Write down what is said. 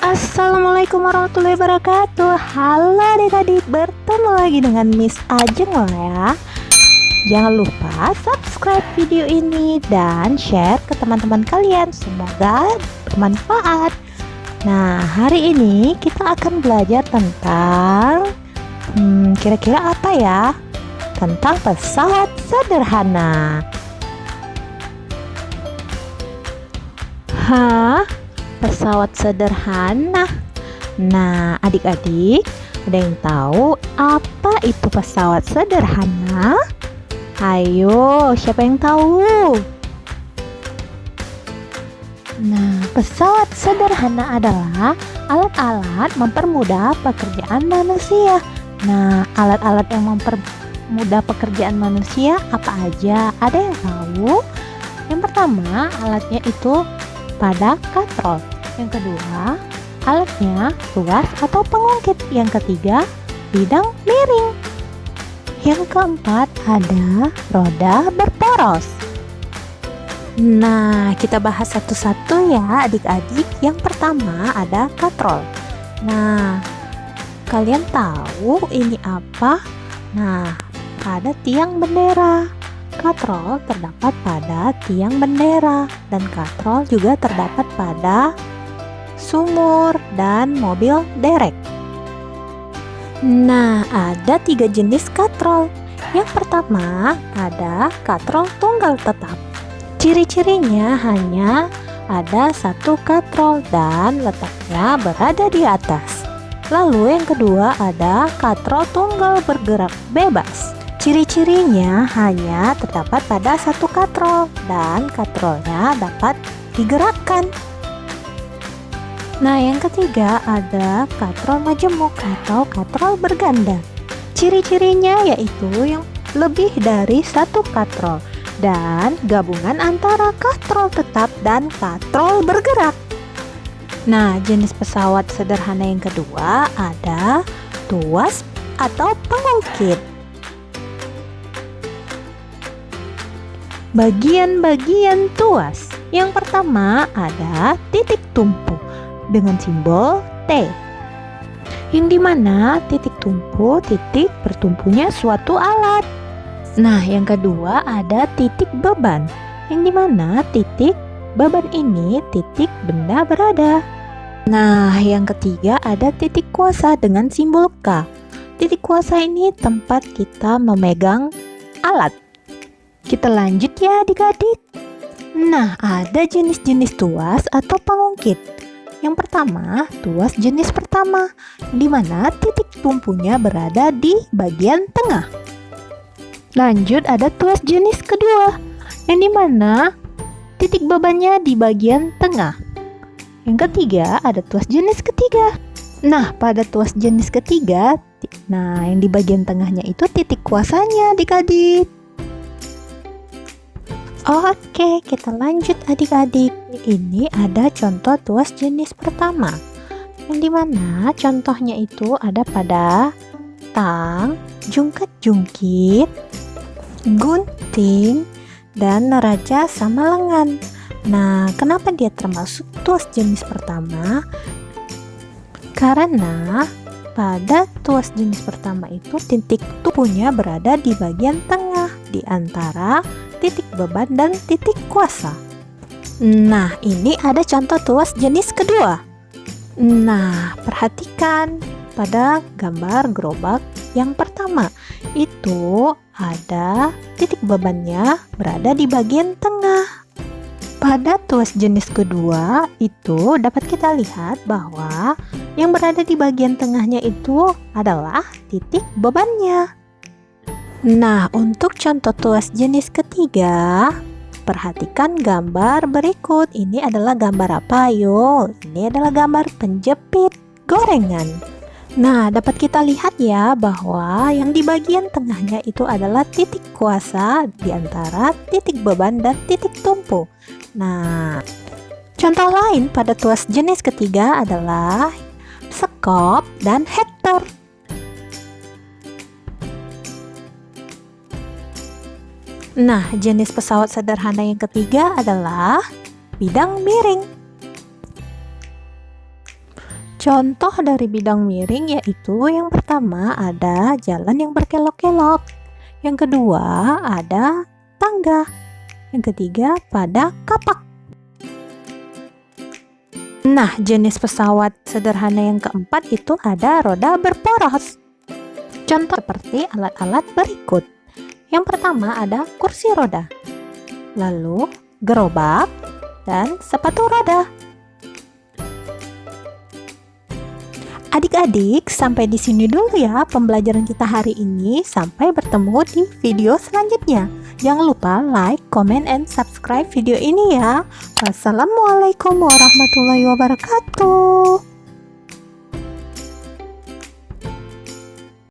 Assalamualaikum warahmatullahi wabarakatuh. Halo adik-adik, bertemu lagi dengan Miss Ajeng loh ya. Jangan lupa subscribe video ini dan share ke teman-teman kalian. Semoga bermanfaat. Nah, hari ini kita akan belajar tentang kira-kira apa ya? Tentang pesawat sederhana. Hah? Pesawat sederhana. Nah, adik-adik, ada yang tahu apa itu pesawat sederhana? Ayo, siapa yang tahu? Nah, pesawat sederhana adalah alat-alat mempermudah pekerjaan manusia. Nah, alat-alat yang mempermudah pekerjaan manusia apa aja? Ada yang tahu? Yang pertama, alatnya itu pada katrol. Yang kedua, alatnya tuas atau pengungkit. Yang ketiga, bidang miring. Yang keempat, ada roda berporos. Nah, kita bahas satu-satu ya adik-adik. Yang pertama ada katrol. Nah, kalian tahu ini apa? Nah, ada tiang bendera. Katrol terdapat pada tiang bendera dan katrol juga terdapat pada sumur dan mobil derek. Nah, ada 3 jenis katrol. Yang pertama ada katrol tunggal tetap. Ciri-cirinya hanya ada 1 katrol dan letaknya berada di atas. Lalu yang kedua ada katrol tunggal bergerak bebas. Ciri-cirinya hanya terdapat pada 1 katrol dan katrolnya dapat digerakkan. Nah, yang ketiga ada katrol majemuk atau katrol berganda. Ciri-cirinya yaitu yang lebih dari 1 katrol dan gabungan antara katrol tetap dan katrol bergerak. Nah, jenis pesawat sederhana yang kedua ada tuas atau pengungkit. Bagian-bagian tuas. Yang pertama ada titik tumpu dengan simbol T, yang dimana titik tumpu titik bertumpunya suatu alat. Nah, yang kedua ada titik beban, yang dimana titik beban ini titik benda berada. Nah, yang ketiga ada titik kuasa dengan simbol K. Titik kuasa ini tempat kita memegang alat. Kita lanjut ya adik-adik. Nah, ada jenis-jenis tuas atau pengungkit. Yang pertama, tuas jenis pertama, di mana titik tumpunya berada di bagian tengah. Lanjut ada tuas jenis kedua, yang dimana titik bebannya di bagian tengah. Yang ketiga ada tuas jenis ketiga. Nah, pada tuas jenis ketiga, yang di bagian tengahnya itu titik kuasanya adik-adik. Oke, kita lanjut adik-adik. Ini ada contoh tuas jenis pertama, yang dimana contohnya itu ada pada tang, jungkat-jungkit, gunting, dan neraca sama lengan. Nah, kenapa dia termasuk tuas jenis pertama? Karena pada tuas jenis pertama itu titik tumpunya berada di bagian tengah di antara titik beban dan titik kuasa. Nah, ini ada contoh tuas jenis kedua. Nah, perhatikan pada gambar gerobak yang pertama. Itu ada titik bebannya berada di bagian tengah. Pada tuas jenis kedua itu dapat kita lihat bahwa yang berada di bagian tengahnya itu adalah titik bebannya. Nah, untuk contoh tuas jenis ketiga, perhatikan gambar berikut. Ini adalah gambar apa? Ayo, ini adalah gambar penjepit gorengan. Nah, dapat kita lihat ya bahwa yang di bagian tengahnya itu adalah titik kuasa di antara titik beban dan titik tumpu. Nah, contoh lain pada tuas jenis ketiga adalah sekop dan hektor. Nah, jenis pesawat sederhana yang ketiga adalah bidang miring. Contoh dari bidang miring yaitu yang pertama ada jalan yang berkelok-kelok, yang kedua ada tangga, yang ketiga pada kapak. Nah, jenis pesawat sederhana yang keempat itu ada roda berporos. Contoh seperti alat-alat berikut. Yang pertama ada kursi roda, lalu gerobak, dan sepatu roda. Adik-adik, sampai di sini dulu ya pembelajaran kita hari ini. Sampai bertemu di video selanjutnya. Jangan lupa like, comment, and subscribe video ini ya. Wassalamualaikum warahmatullahi wabarakatuh.